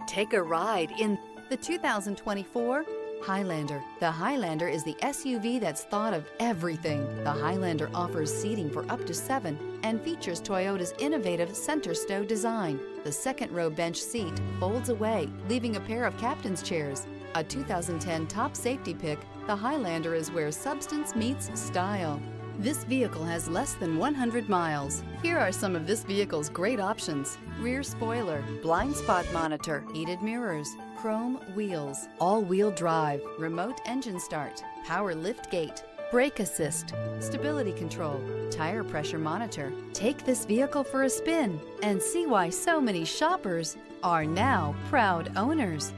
Take a ride in the 2024 Highlander. The Highlander is the SUV that's thought of everything. The Highlander offers seating for up to 7 and features Toyota's innovative center stow design. The second row bench seat folds away, leaving a pair of captain's chairs. A 2010 top safety pick, the Highlander is where substance meets style. This vehicle has less than 100 miles. Here are some of this vehicle's great options: rear spoiler, blind spot monitor, heated mirrors, chrome wheels, all-wheel drive, remote engine start, power lift gate, brake assist, stability control, tire pressure monitor. Take this vehicle for a spin and see why so many shoppers are now proud owners.